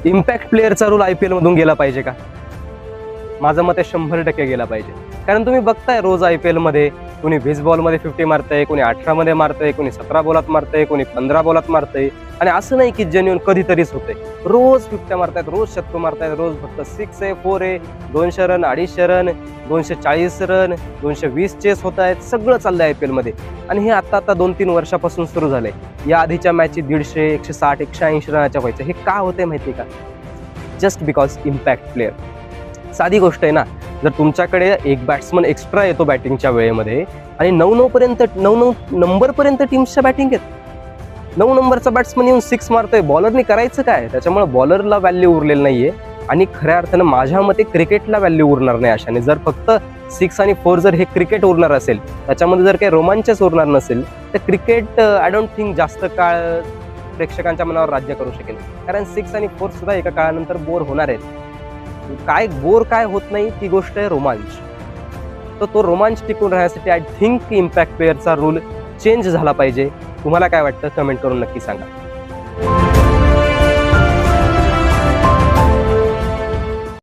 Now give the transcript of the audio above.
Impact प्लेअरचा rule IPL मधून गेला पाहिजे का? माझं मत आहे 100% गेला पाहिजे. कारण तुम्ही बघताय रोज IPL मध्ये कोणी 20 बॉलमध्ये 50 मारतंय, कोणी 18 मध्ये मारतंय, कोणी 17 बॉलात मारतंय, कोणी 15 बॉलात मारतंय. आणि असं नाही की जेन्युइन कधीतरीच होतंय. रोज 50 मारतायत, रोज शतक मारतायत, रोज फक्त 6 आहे, 4 आहे, 200 रन, 250 रन, 240 रन, 220 चेस होत आहेत. सगळं चाललंय IPL मध्ये. आणि हे आता 2-3 वर्षापासून सुरू झालंय. या आधीच्या मॅचची 150, 160, 180 रनाच्या व्हायचं. हे का होतंय माहिती का? Just because impact player. साधी गोष्ट आहे ना, जर तुमच्याकडे एक बॅट्समन एक्स्ट्रा येतो बॅटिंगच्या वेळेमध्ये आणि 9 नंबरपर्यंत टीम्सच्या बॅटिंग आहेत, 9 नंबरचा बॅट्समन येऊन 6 मारतोय, बॉलरनी करायचं काय? त्याच्यामुळे बॉलरला व्हॅल्यू उरलेलं नाहीये. आणि खऱ्या अर्थानं माझ्या मते क्रिकेटला व्हॅल्यू उरणार नाही अशाने. जर फक्त 6 आणि 4 जर हे क्रिकेट उरणार असेल, त्याच्यामध्ये जर काही रोमांचच उरणार नसेल, तर क्रिकेट आय डोंट थिंक जास्त काळ प्रेक्षकांच्या मनावर राज्य करू शकेल. कारण 6 आणि 4 सुद्धा एका काळानंतर बोर होणार आहेत. काय बोर काय होत नाही ती गोष्ट आहे रोमांच. तर तो रोमांच टिकून राहण्यासाठी आय थिंक इम्पॅक्ट प्लेअरचा रूल चेंज झाला पाहिजे. तुम्हाला काय वाटतं? कमेंट करून नक्की सांगा.